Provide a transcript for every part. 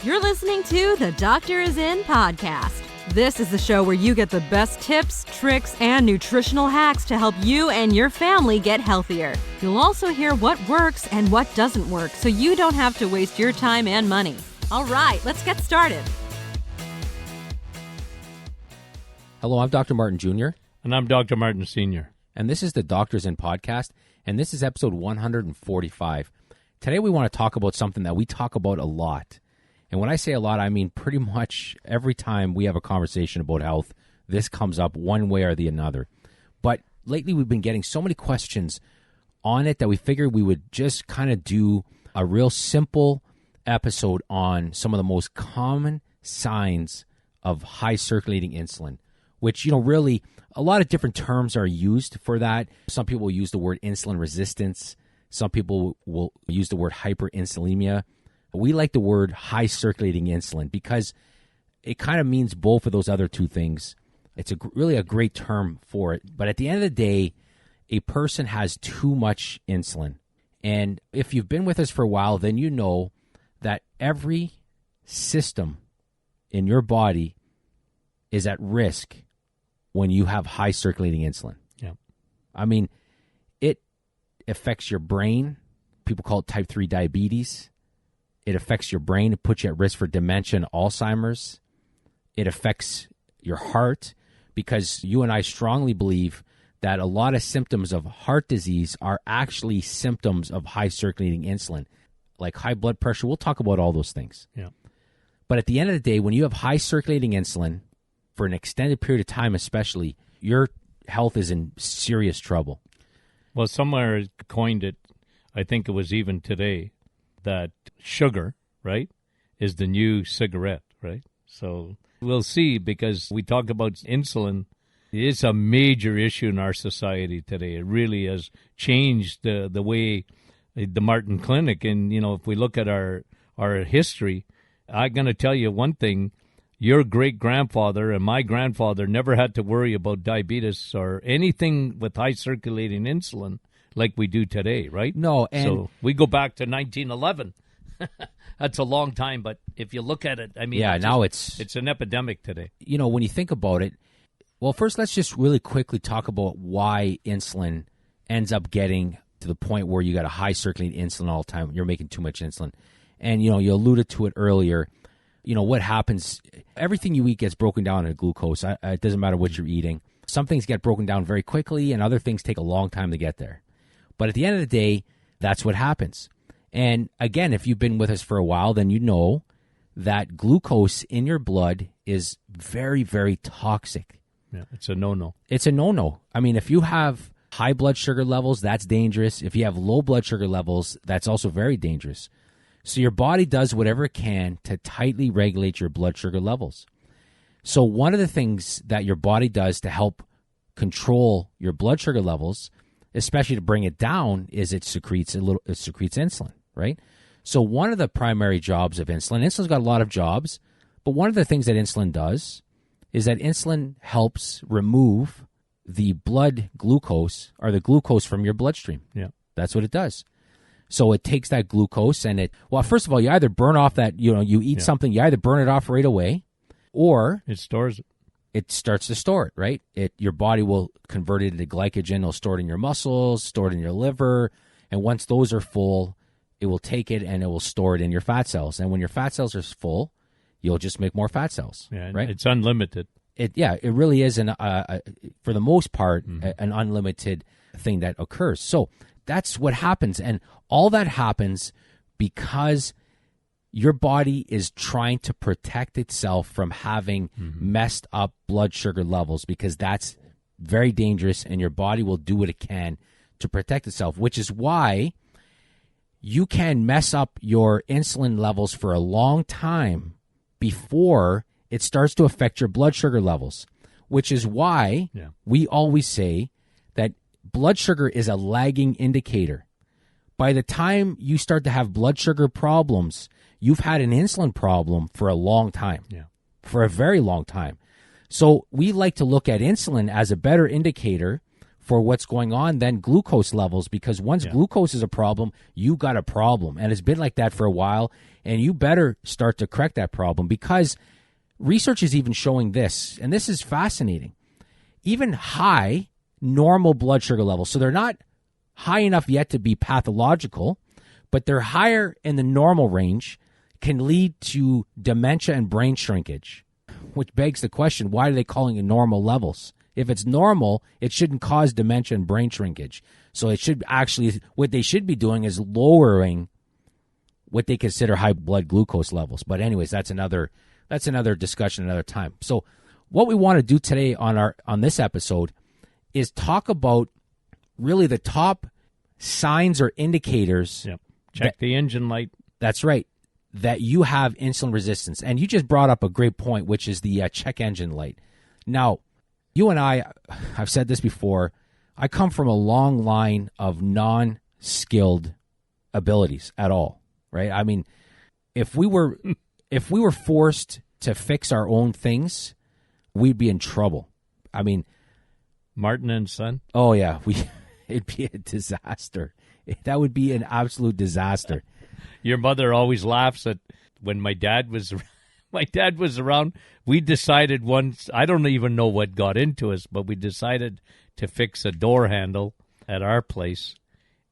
You're listening to the Doctor Is In podcast. This is the show where you get the best tips, tricks, and nutritional hacks to help you and your family get healthier. You'll also hear what works and what doesn't work so you don't have to waste your time and money. All right, let's get started. Hello, I'm Dr. Martin Jr. And I'm Dr. Martin Sr. And this is the Doctors In podcast, and this is episode 145. Today we want to talk about something that we talk about a lot. And when I say a lot, I mean pretty much every time we have a conversation about health, this comes up one way or the other. But lately we've been getting so many questions on it that we figured we would just kind of do a real simple episode on some of the most common signs of high circulating insulin, which, really a lot of different terms are used for that. Some people will use the word insulin resistance. Some people will use the word hyperinsulinemia. We like the word high circulating insulin because it kind of means both of those other two things. It's really a great term for it. But at the end of the day, a person has too much insulin. And if you've been with us for a while, then you know that every system in your body is at risk when you have high circulating insulin. Yeah. I mean, it affects your brain. People call it type 3 diabetes. It affects your brain. It puts you at risk for dementia and Alzheimer's. It affects your heart because you and I strongly believe that a lot of symptoms of heart disease are actually symptoms of high circulating insulin, like high blood pressure. We'll talk about all those things. Yeah. But at the end of the day, when you have high circulating insulin for an extended period of time especially, your health is in serious trouble. Well, somewhere coined it, I think it was even today, that sugar, right, is the new cigarette, right? So we'll see, because we talk about insulin. It's a major issue in our society today. It really has changed the way the Martin Clinic, and, if we look at our history, I'm going to tell you one thing. Your great-grandfather and my grandfather never had to worry about diabetes or anything with high circulating insulin like we do today, right? No, and so we go back to 1911. That's a long time, but if you look at it, I mean, now it's an epidemic today. When you think about it, well, first let's just really quickly talk about why insulin ends up getting to the point where you got a high circulating insulin all the time. You're making too much insulin. And, you alluded to it earlier. What happens, everything you eat gets broken down into glucose. It doesn't matter what you're eating. Some things get broken down very quickly, and other things take a long time to get there. But at the end of the day, that's what happens. And again, if you've been with us for a while, then you know that glucose in your blood is very, very toxic. Yeah, it's a no-no. It's a no-no. I mean, if you have high blood sugar levels, that's dangerous. If you have low blood sugar levels, that's also very dangerous. So your body does whatever it can to tightly regulate your blood sugar levels. So one of the things that your body does to help control your blood sugar levels, especially to bring it down, is it secretes insulin, right? So one of the primary jobs of insulin's got a lot of jobs, but one of the things that insulin does is that insulin helps remove the blood glucose or the glucose from your bloodstream. Yeah. That's what it does. So it takes that glucose and first of all, you either burn off that, you eat something, you either burn it off right away, or it stores it. It starts to store it, right? Your body will convert it into glycogen. It'll store it in your muscles, store it in your liver. And once those are full, it will take it and it will store it in your fat cells. And when your fat cells are full, you'll just make more fat cells, right? It's unlimited. It really is, for the most part, an unlimited thing that occurs. So that's what happens. And all that happens because your body is trying to protect itself from having messed up blood sugar levels, because that's very dangerous, and your body will do what it can to protect itself, which is why you can mess up your insulin levels for a long time before it starts to affect your blood sugar levels, which is why we always say that blood sugar is a lagging indicator. By the time you start to have blood sugar problems, you've had an insulin problem for a long time, for a very long time. So we like to look at insulin as a better indicator for what's going on than glucose levels, because once glucose is a problem, you got a problem. And it's been like that for a while, and you better start to correct that problem, because research is even showing this, and this is fascinating. Even high normal blood sugar levels, so they're not high enough yet to be pathological, but they're higher in the normal range, can lead to dementia and brain shrinkage, which begs the question, why are they calling it normal levels? If it's normal, it shouldn't cause dementia and brain shrinkage. So it should actually, what they should be doing is lowering what they consider high blood glucose levels. But anyways, that's another discussion another time. So what we want to do today on this episode is talk about really the top signs or indicators. Yep. Check the engine light. That's right. That you have insulin resistance. And you just brought up a great point, which is the check engine light. Now, you and I've said this before, I come from a long line of non-skilled abilities at all, right? I mean, if we were forced to fix our own things, we'd be in trouble. I mean, Martin and Son. Oh yeah, it'd be a disaster. That would be an absolute disaster. Your mother always laughs at when my dad was around. We decided once, I don't even know what got into us, but we decided to fix a door handle at our place.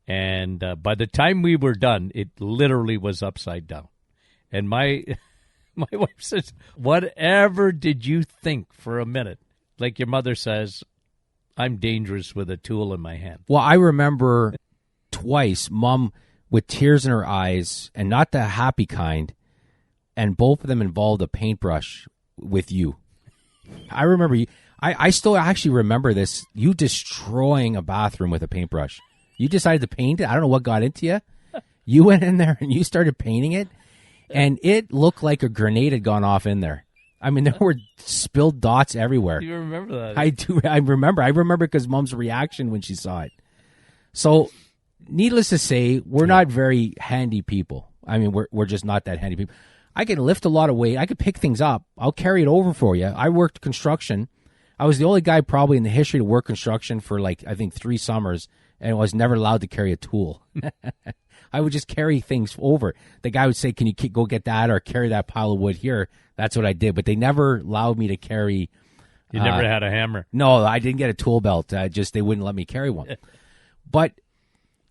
And by the time we were done, it literally was upside down. And my wife says, whatever did you think for a minute? Like your mother says, I'm dangerous with a tool in my hand. Well, I remember twice, Mom with tears in her eyes, and not the happy kind, and both of them involved a paintbrush with you. I remember you. I still actually remember this. You destroying a bathroom with a paintbrush. You decided to paint it. I don't know what got into you. You went in there and you started painting it, and it looked like a grenade had gone off in there. I mean, there were spilled dots everywhere. Do you remember that? I do. I remember because Mom's reaction when she saw it. So, needless to say, we're not very handy people. I mean, we're just not that handy people. I can lift a lot of weight. I could pick things up. I'll carry it over for you. I worked construction. I was the only guy probably in the history to work construction for I think 3 summers, and was never allowed to carry a tool. I would just carry things over. The guy would say, can you go get that or carry that pile of wood here? That's what I did. But they never allowed me to carry. You never had a hammer? No, I didn't get a tool belt. They wouldn't let me carry one. But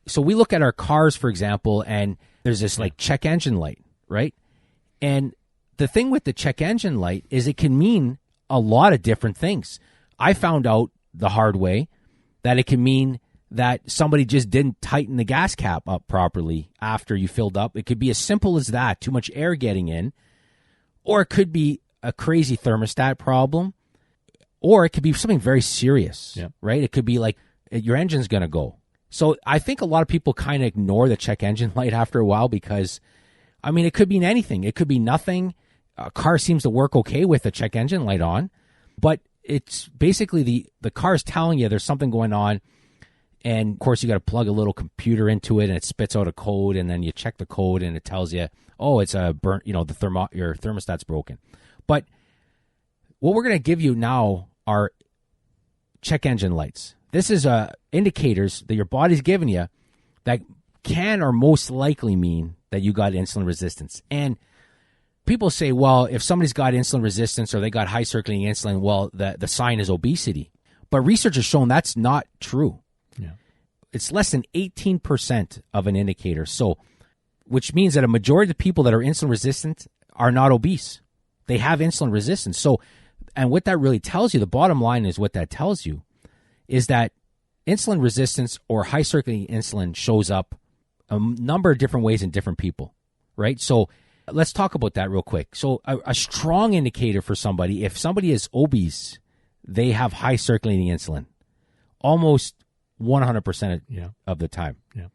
so we look at our cars, for example, and there's this check engine light, right? And the thing with the check engine light is it can mean a lot of different things. I found out the hard way that it can mean that somebody just didn't tighten the gas cap up properly after you filled up. It could be as simple as that, too much air getting in, or it could be a crazy thermostat problem, or it could be something very serious, right? It could be like your engine's going to go. So I think a lot of people kind of ignore the check engine light after a while because, I mean, it could mean anything. It could be nothing. A car seems to work okay with the check engine light on, but it's basically the car is telling you there's something going on. And of course, you got to plug a little computer into it, and it spits out a code, and then you check the code, and it tells you, oh, it's a burnt, your thermostat's broken. But what we're going to give you now are check engine lights. This is indicators that your body's giving you that can or most likely mean that you got insulin resistance. And people say, well, if somebody's got insulin resistance or they got high circulating insulin, well, the sign is obesity. But research has shown that's not true. Yeah. It's less than 18% of an indicator. So, which means that a majority of the people that are insulin resistant are not obese. They have insulin resistance. So, and what that really tells you, the bottom line is what that tells you, is that insulin resistance or high circulating insulin shows up a number of different ways in different people, right? So let's talk about that real quick. So a strong indicator for somebody, if somebody is obese, they have high circulating insulin. Almost 100% of the time. Yeah.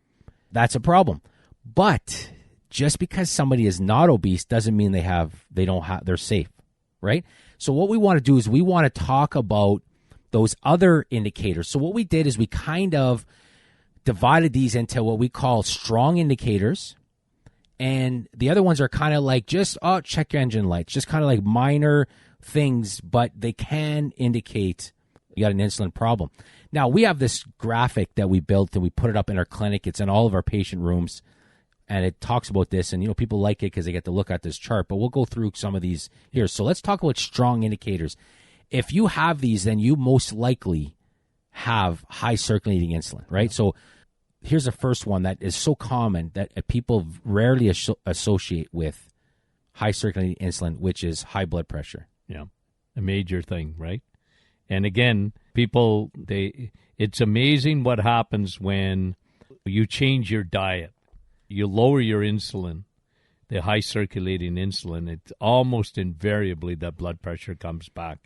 That's a problem. But just because somebody is not obese doesn't mean they're safe, right? So what we want to do is we want to talk about those other indicators. So what we did is we kind of divided these into what we call strong indicators, and the other ones are kind of like just check engine lights, just kind of like minor things, but they can indicate You got an insulin problem. Now, we have this graphic that we built and we put it up in our clinic. It's in all of our patient rooms, and it talks about this. And, people like it because they get to look at this chart. But we'll go through some of these here. So let's talk about strong indicators. If you have these, then you most likely have high circulating insulin, right? So here's the first one that is so common that people rarely associate with high circulating insulin, which is high blood pressure. Yeah, a major thing, right? And again, people, it's amazing what happens when you change your diet. You lower your insulin, the high circulating insulin, it's almost invariably that blood pressure comes back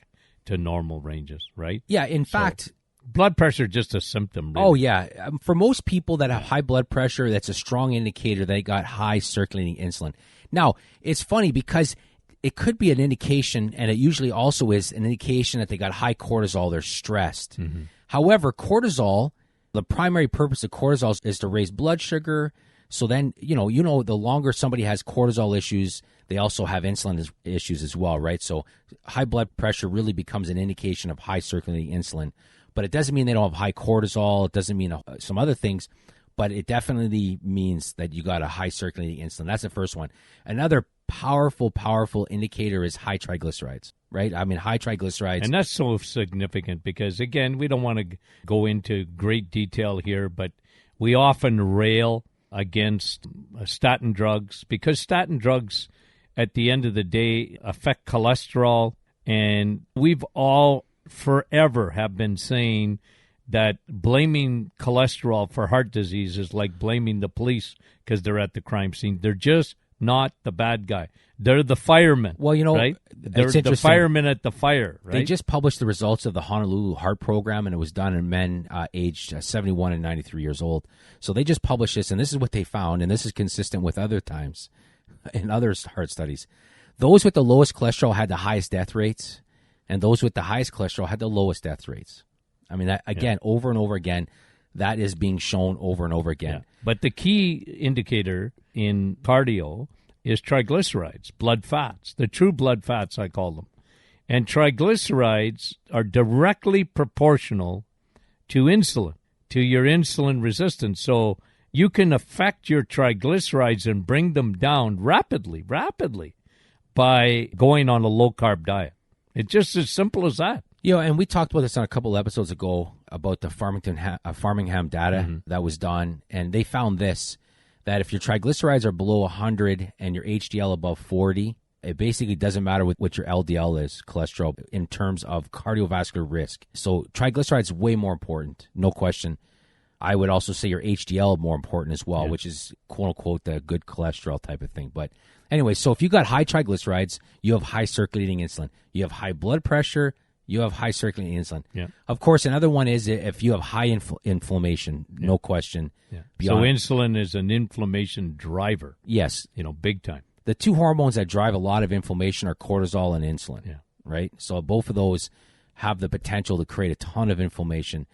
to normal ranges, right? Yeah, in fact, blood pressure is just a symptom, really. Oh, yeah. For most people that have high blood pressure, that's a strong indicator they got high circulating insulin. Now, it's funny because it could be an indication, and it usually also is an indication that they got high cortisol, they're stressed. Mm-hmm. However, cortisol, the primary purpose of cortisol is to raise blood sugar. So then, the longer somebody has cortisol issues, they also have insulin issues as well, right? So high blood pressure really becomes an indication of high circulating insulin. But it doesn't mean they don't have high cortisol. It doesn't mean some other things. But it definitely means that you got a high circulating insulin. That's the first one. Another powerful indicator is high triglycerides, right? I mean, high triglycerides. And that's so significant because, again, we don't want to go into great detail here, but we often rail against statin drugs because statin drugs, at the end of the day, affect cholesterol. And we've all forever have been saying that blaming cholesterol for heart disease is like blaming the police because they're at the crime scene. They're just not the bad guy. They're the firemen. Well, right? They're the firemen at the fire, right? They just published the results of the Honolulu Heart Program, and it was done in men aged 71 and 93 years old. So they just published this, and this is what they found, and this is consistent with other times in other heart studies. Those with the lowest cholesterol had the highest death rates, and those with the highest cholesterol had the lowest death rates. I mean, that, again, over and over again, that is being shown over and over again. Yeah. But the key indicator in cardio is triglycerides, blood fats, the true blood fats, I call them. And triglycerides are directly proportional to insulin, to your insulin resistance. So you can affect your triglycerides and bring them down rapidly by going on a low-carb diet. It's just as simple as that. And we talked about this on a couple episodes ago about the Farmingham data that was done, and they found this, that if your triglycerides are below 100 and your HDL above 40, it basically doesn't matter what your LDL is, cholesterol, in terms of cardiovascular risk. So triglycerides way more important, no question. I would also say your HDL more important as well, which is, quote-unquote, the good cholesterol type of thing. But anyway, so if you got high triglycerides, you have high circulating insulin. You have high blood pressure, you have high circulating insulin. Yeah. Of course, another one is if you have high inflammation, no question. Yeah. So insulin is an inflammation driver. Yes. Big time. The two hormones that drive a lot of inflammation are cortisol and insulin, right? So both of those have the potential to create a ton of inflammation.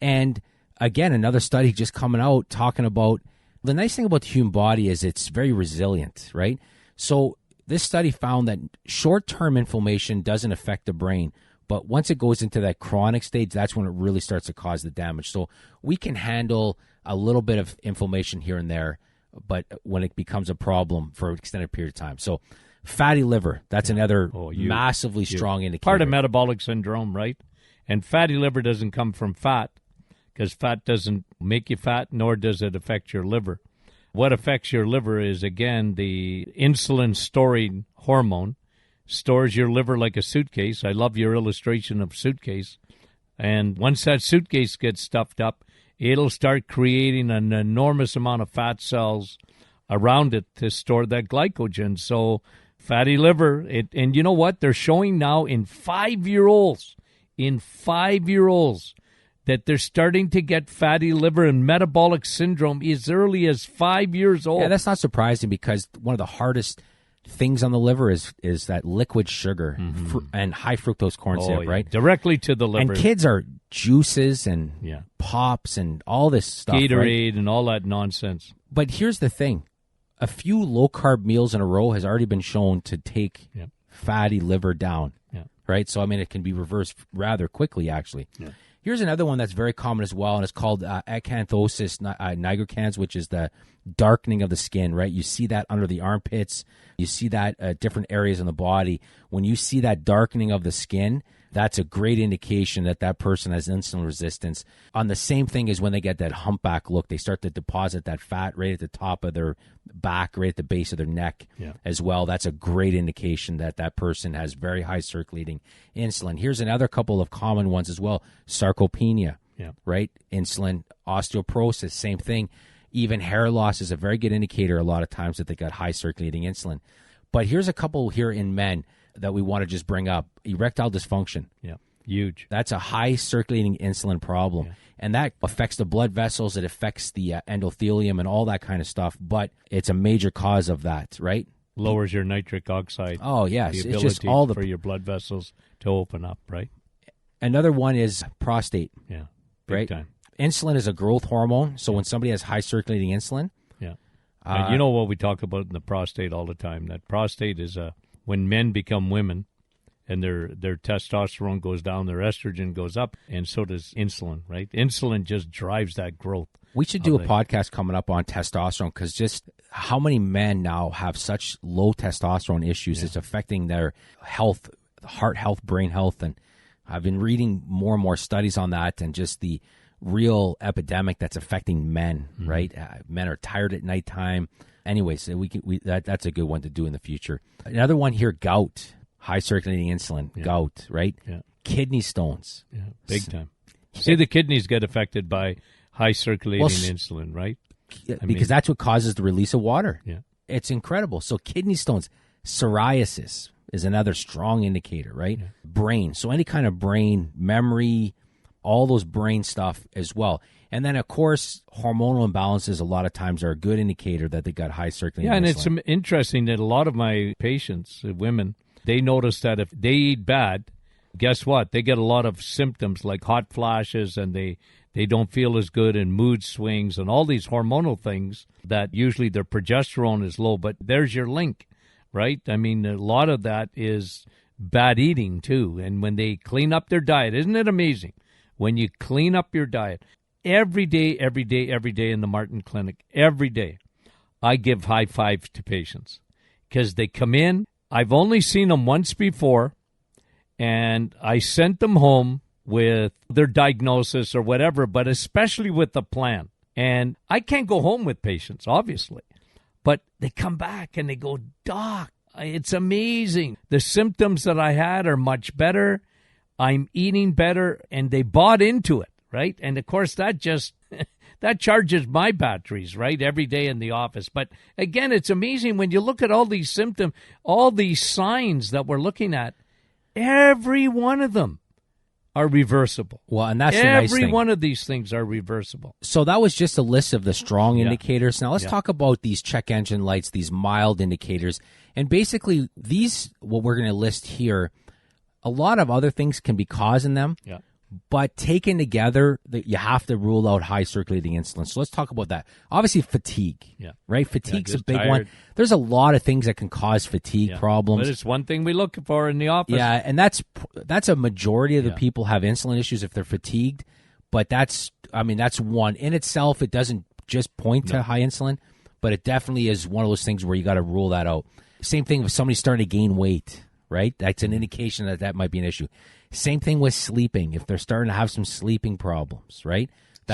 And again, another study just coming out talking about the nice thing about the human body is it's very resilient, right? So this study found that short-term inflammation doesn't affect the brain, but once it goes into that chronic stage, that's when it really starts to cause the damage. So we can handle a little bit of inflammation here and there, but when it becomes a problem for an extended period of time. So fatty liver, that's another massively strong indicator. Part of metabolic syndrome, right? And fatty liver doesn't come from fat because fat doesn't make you fat, nor does it affect your liver. What affects your liver is, again, the insulin storing hormone. Stores your liver like a suitcase. I love your illustration of suitcase. And once that suitcase gets stuffed up, it'll start creating an enormous amount of fat cells around it to store that glycogen. So fatty liver, and you know what? They're showing now in 5-year-olds, that they're starting to get fatty liver and metabolic syndrome as early as 5 years old. Yeah, that's not surprising because one of the hardest things on the liver is that liquid sugar and high fructose corn syrup, right? Directly to the liver. And kids are juices and pops and all this stuff, Gatorade, right? And all that nonsense. But here's the thing. A few low-carb meals in a row has already been shown to take fatty liver down right? So, I mean, it can be reversed rather quickly, actually. Yeah. Here's another one that's very common as well, and it's called acanthosis nigricans, which is the darkening of the skin, right? You see that under the armpits. You see that different areas in the body. When you see that darkening of the skin, that's a great indication that that person has insulin resistance. On the same thing as when they get that humpback look, they start to deposit that fat right at the top of their back, right at the base of their neck as well. That's a great indication that that person has very high circulating insulin. Here's another couple of common ones as well. Sarcopenia, right? Insulin, osteoporosis, same thing. Even hair loss is a very good indicator a lot of times that they got high circulating insulin. But here's a couple here in men that we want to just bring up. Erectile dysfunction. Yeah, huge. That's a high circulating insulin problem. Yeah. And that affects the blood vessels. It affects the endothelium and all that kind of stuff. But it's a major cause of that, right? Lowers your nitric oxide. Oh, yes. The it's ability just all for your blood vessels to open up, right? Another one is prostate. Yeah, big right? time. Insulin is a growth hormone. So when somebody has high circulating insulin. Yeah. And you know what we talk about in the prostate all the time? That prostate is when men become women and their testosterone goes down, their estrogen goes up, and so does insulin, right? Insulin just drives that growth. We should do a podcast coming up on testosterone because just how many men now have such low testosterone issues. It's affecting their health, heart health, brain health. And I've been reading more and more studies on that and just the real epidemic that's affecting men, right? Men are tired at nighttime. Anyways, that's a good one to do in the future. Another one here, gout, high circulating insulin, gout, right? Yeah. Kidney stones. Yeah, big time. See, the kidneys get affected by high circulating insulin, right? Because that's what causes the release of water. Yeah. It's incredible. So kidney stones, psoriasis is another strong indicator, right? Yeah. Brain. So any kind of brain, memory, all those brain stuff as well. And then, of course, hormonal imbalances a lot of times are a good indicator that they got high circulating insulin. Yeah, and it's interesting that a lot of my patients, women, they notice that if they eat bad, guess what? They get a lot of symptoms like hot flashes, and they don't feel as good, and mood swings and all these hormonal things that usually their progesterone is low. But there's your link, right? I mean, a lot of that is bad eating too. And when they clean up their diet, isn't it amazing? When you clean up your diet, every day in the Martin Clinic, every day, I give high fives to patients because they come in. I've only seen them once before, and I sent them home with their diagnosis or whatever, but especially with the plan. And I can't go home with patients, obviously, but they come back and they go, Doc, it's amazing. The symptoms that I had are much better. I'm eating better, and they bought into it, right? And, of course, that just that charges my batteries, right, every day in the office. But, again, it's amazing when you look at all these symptoms, all these signs that we're looking at, every one of them are reversible. Well, and that's the nice thing. Every one of these things are reversible. So that was just a list of the strong indicators. Now let's talk about these check engine lights, these mild indicators. And basically these, what we're going to list here, a lot of other things can be causing them. Yeah. But taken together, you have to rule out high circulating insulin. So let's talk about that. Obviously, fatigue, right? Fatigue's a big one. There's a lot of things that can cause fatigue problems. But it's one thing we look for in the office. Yeah, and that's a majority of the people have insulin issues if they're fatigued. But that's one. In itself, it doesn't just point to high insulin, but it definitely is one of those things where you got to rule that out. Same thing if somebody's starting to gain weight, right? That's an indication that might be an issue. Same thing with sleeping. If they're starting to have some sleeping problems, right?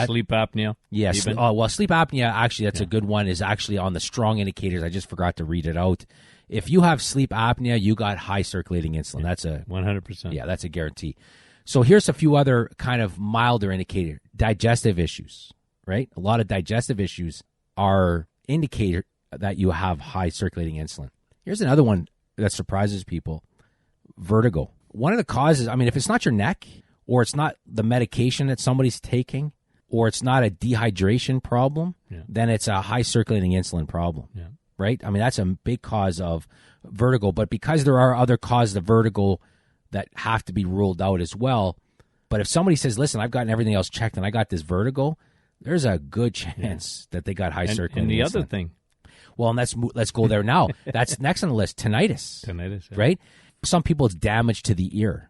Sleep apnea? Yes. Sleep apnea, actually, that's a good one, is actually on the strong indicators. I just forgot to read it out. If you have sleep apnea, you got high circulating insulin. That's 100%. Yeah, that's a guarantee. So here's a few other kind of milder indicators. Digestive issues, right? A lot of digestive issues are indicator that you have high circulating insulin. Here's another one that surprises people. Vertigo. One of the causes, if it's not your neck, or it's not the medication that somebody's taking, or it's not a dehydration problem, then it's a high circulating insulin problem, right? That's a big cause of vertigo. But because there are other causes of vertigo that have to be ruled out as well, but if somebody says, listen, I've gotten everything else checked and I got this vertigo, there's a good chance that they got high circulating insulin. And the other thing. Well, and let's go there now. That's next on the list, tinnitus. Tinnitus, right? Some people, it's damage to the ear.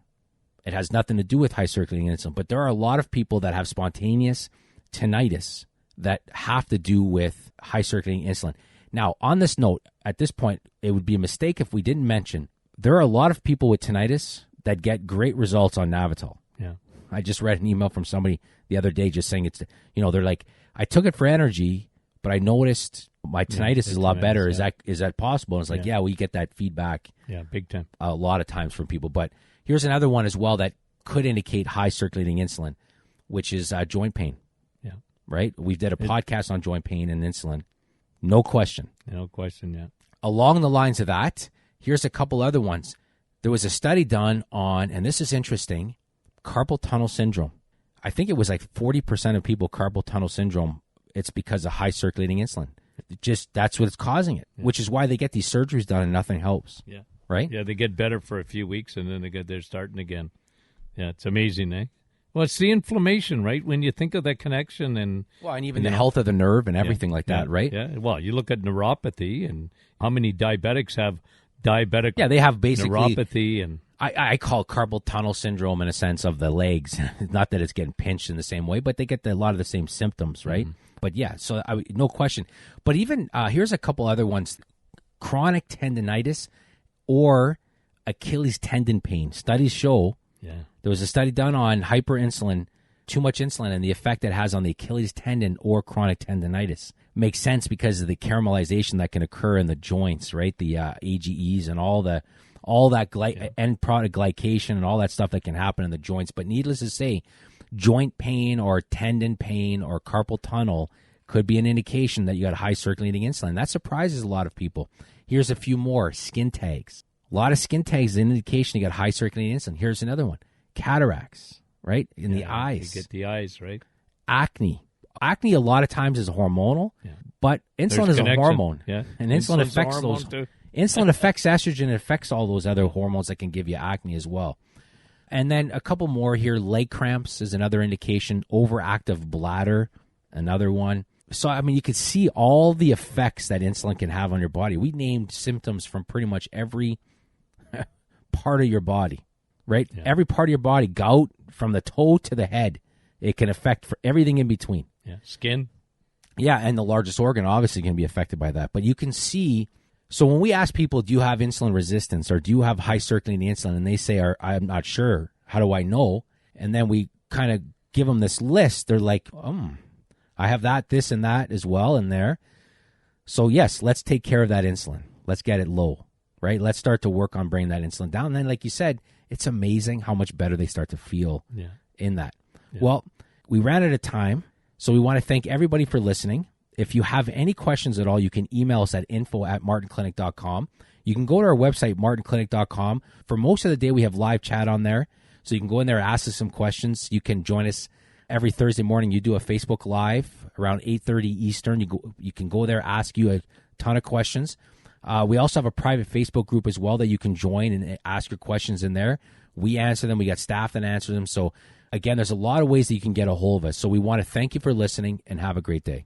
It has nothing to do with high circulating insulin. But there are a lot of people that have spontaneous tinnitus that have to do with high circulating insulin. Now, on this note, at this point, it would be a mistake if we didn't mention there are a lot of people with tinnitus that get great results on Navital. Yeah. I just read an email from somebody the other day just saying they're like, I took it for energy, but I noticed my tinnitus is a lot better. Yeah. Is that possible? And it's like, yeah, we get that feedback. Yeah, big time. A lot of times from people. But here's another one as well that could indicate high circulating insulin, which is joint pain. Yeah. Right? We did a podcast on joint pain and insulin. No question. No question, yeah. Along the lines of that, here's a couple other ones. There was a study done on, and this is interesting, carpal tunnel syndrome. I think it was like 40% of people carpal tunnel syndrome, it's because of high circulating insulin. That's what's causing it, which is why they get these surgeries done and nothing helps. Yeah. Right? Yeah, they get better for a few weeks and then they're starting again. Yeah, it's amazing, eh? Well, it's the inflammation, right? When you think of that connection and even the health of the nerve and everything like that, right? Yeah. Well, you look at neuropathy and how many diabetics have diabetic they have basically neuropathy and I call carpal tunnel syndrome in a sense of the legs. Not that it's getting pinched in the same way, but they get a lot of the same symptoms, right? Mm-hmm. But yeah, so no question. But even here's a couple other ones. Chronic tendinitis or Achilles tendon pain. Studies show there was a study done on hyperinsulin, too much insulin, and the effect it has on the Achilles tendon or chronic tendinitis. Makes sense because of the caramelization that can occur in the joints, right? The AGEs and all that end product glycation and all that stuff that can happen in the joints. But needless to say, joint pain or tendon pain or carpal tunnel could be an indication that you got high circulating insulin. That surprises a lot of people. Here's a few more. Skin tags. A lot of skin tags is an indication you got high circulating insulin. Here's another one. Cataracts, right? In the eyes. You get the eyes, right? Acne. Acne a lot of times is hormonal, but insulin is a hormone. Yeah. And insulin affects those. Insulin affects estrogen and affects all those other hormones that can give you acne as well. And then a couple more here. Leg cramps is another indication. Overactive bladder, another one. So, I mean, you could see all the effects that insulin can have on your body. We named symptoms from pretty much every part of your body, right? Yeah. Every part of your body, gout from the toe to the head. It can affect for everything in between. Yeah, skin. Yeah, and the largest organ obviously can be affected by that. But you can see, so when we ask people, do you have insulin resistance or do you have high circulating insulin? And they say, I'm not sure. How do I know? And then we kind of give them this list. They're like, I have that, this, and that as well in there. So, yes, let's take care of that insulin. Let's get it low, right? Let's start to work on bringing that insulin down. And then, like you said, it's amazing how much better they start to feel in that. Yeah. Well, we ran out of time, so we want to thank everybody for listening. If you have any questions at all, you can email us at info@martinclinic.com. You can go to our website, martinclinic.com. For most of the day, we have live chat on there, so you can go in there, ask us some questions. You can join us every Thursday morning. You do a Facebook Live around 8:30 Eastern. You can go there, ask you a ton of questions. We also have a private Facebook group as well that you can join and ask your questions in there. We answer them. We got staff that answer them. So, again, there's a lot of ways that you can get a hold of us. So we want to thank you for listening and have a great day.